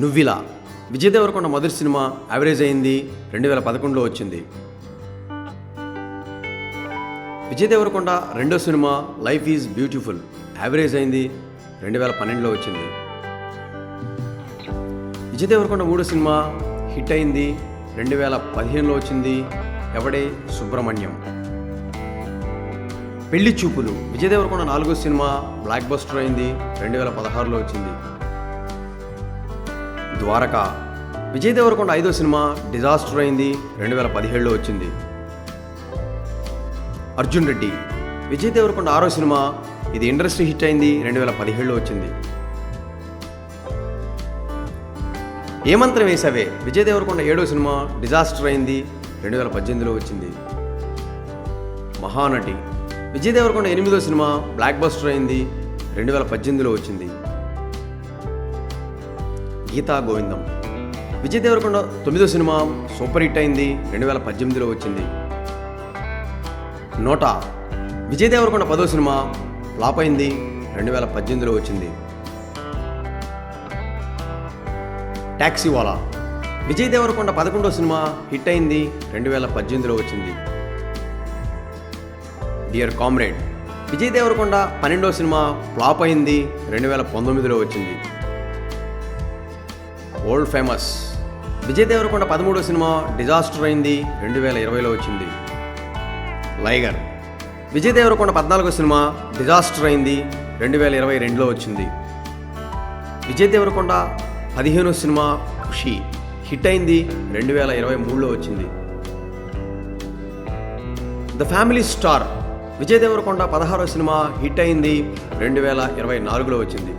నువ్విలా విజయ్ దేవరకొండ మొదటి cinema average అయింది 2011లో వచ్చింది. విజయ్ దేవరకొండ రెండో cinema life is beautiful average అయింది 2012లో వచ్చింది. విజయ్ దేవరకొండ మూడో సినిమా హిట్ అయింది 2015లో వచ్చింది. ఎవడే సుబ్రహ్మణ్యం. పెళ్లి చూపులు విజయ్ దేవరకొండ నాలుగో సినిమా బ్లాక్ బస్టర్ అయింది 2016లో వచ్చింది. ద్వారకా విజయ్ దేవరకొండ ఐదో సినిమా డిజాస్టర్ అయింది 2017లో వచ్చింది. అర్జున్ రెడ్డి విజయ్ దేవరకొండ ఆరో సినిమా, ఇది ఇండస్ట్రీ హిట్ అయింది 2017లో వచ్చింది. ఏమంత్రం వేసావే విజయ్ దేవరకొండ ఏడో సినిమా డిజాస్టర్ అయింది 2018లో వచ్చింది. మహానటి విజయ్ దేవరకొండ ఎనిమిదో సినిమా బ్లాక్ బస్టర్ అయింది 2018లో వచ్చింది. గీతా గోవిందం విజయ్ దేవరకొండ తొమ్మిదో సినిమా సూపర్ హిట్ అయింది 2018లో వచ్చింది. నోటా విజయ్ దేవరకొండ పదో సినిమా ఫ్లాప్ అయింది 2018లో వచ్చింది. టాక్సీవాలా విజయ్ దేవరకొండ 11వ సినిమా హిట్ అయింది 2018లో వచ్చింది. డియర్ కామ్రేడ్ విజయ్ దేవరకొండ 12వ సినిమా ఫ్లాప్ అయింది 2019లో వచ్చింది. వరల్డ్ ఫేమస్ విజయ్ దేవరకొండ 13వ సినిమా డిజాస్టర్ అయింది 2020లో వచ్చింది. లైగర్ విజయ్ దేవరకొండ 14వ సినిమా డిజాస్టర్ అయింది 2022లో వచ్చింది. విజయ్ దేవరకొండ 15వ సినిమా ఖుషి హిట్ అయింది 2023లో వచ్చింది. The Family Star Vijay Deverakonda 16వ సినిమా హిట్ అయింది 2024లో వచ్చింది.